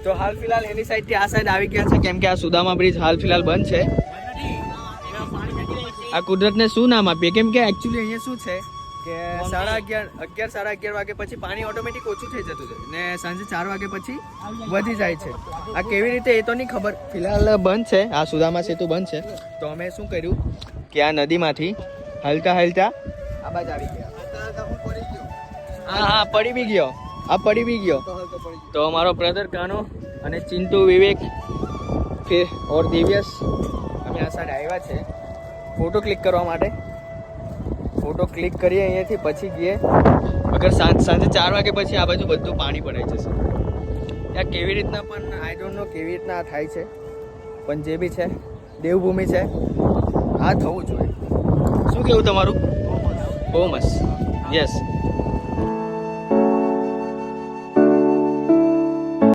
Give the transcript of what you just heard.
તો હાલ ફિલહાલ એની સાઈડથી આ સાઈડ આવી ગયા છે, કેમ કે આ સુદામા બ્રિજ હાલ ફિલહાલ બંધ છે. આ કુદરતને શું નામ આપીએ, કેમ કે એકચ્યુઅલી અહીંયા શું છે કે 11:30 સાડા 11 વાગે પછી પાણી ઓટોમેટિક ઓછું થઈ જતું છે ને સાંજે 4 વાગે પછી વધી જાય છે. આ કેવી રીતે એ તો નહીં ખબર, ફિલહાલ બંધ છે. આ સુદામા સેતુ બંધ છે. તો અમે શું કર્યું કે આ નદીમાંથી હાલતા હાલતા આ બાજુ આવી ગયા. હા પડી બી ગયો, આ પડી બી ગયો. તો અમારો બ્રધર કાનો અને ચિંટુ, વિવેક ઓર દિવ્યસ અમે આ સાઈડ આવ્યા છે ફોટો ક્લિક કરવા માટે. ફોટો ક્લિક કરીએ અહીંયાથી, પછી ગઈએ અગર સાંજે 4 વાગે પછી આ બાજુ બધું પાણી ભરાઈ જશે. ત્યાં કેવી રીતના પણ આઈ ડોન્ટ નો કેવી રીતના આ થાય છે, પણ જે બી છે દેવભૂમિ છે, આ થવું જોઈએ. શું કેવું તમારું? બહુ મસ્ત. યસ.